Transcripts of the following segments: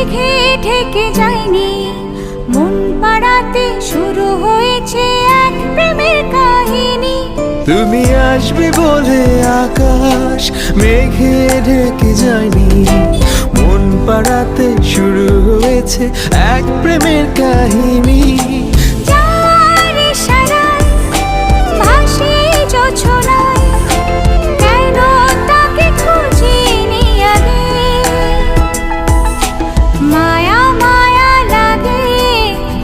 মেঘে ঢেকে যায়নি, মন পাড়াতে শুরু হয়েছে এক প্রেমের কাহিনী। তুমি আসবে বলে আকাশ মেঘে ঢেকে যায়নি, মন পাড়াতে শুরু হয়েছে এক প্রেমের কাহিনী। যার ইশারায় ভাসি জোছনায়, কেন তাকে খুঁজিনি আগে। মায়া মায়া লাগে,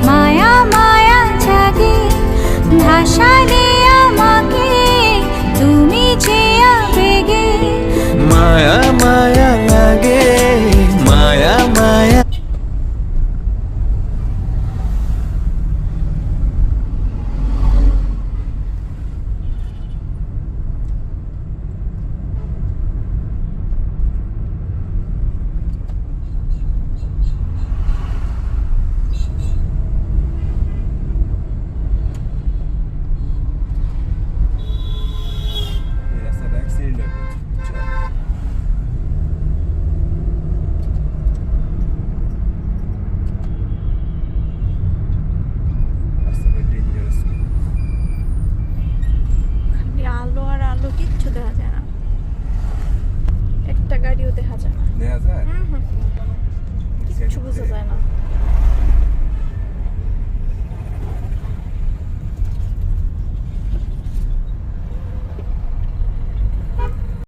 মায়া মায়া জাগে, ভাসালে আমাকে তুমি যে আবেগে। মায়া মায়া লাগে, মায়া মায়া। খালি আলো আর আলো, কিচ্ছু দেখা যায় না, একটা গাড়িও দেখা যায় না, দেখা যায় কিচ্ছু বোঝা যায় না।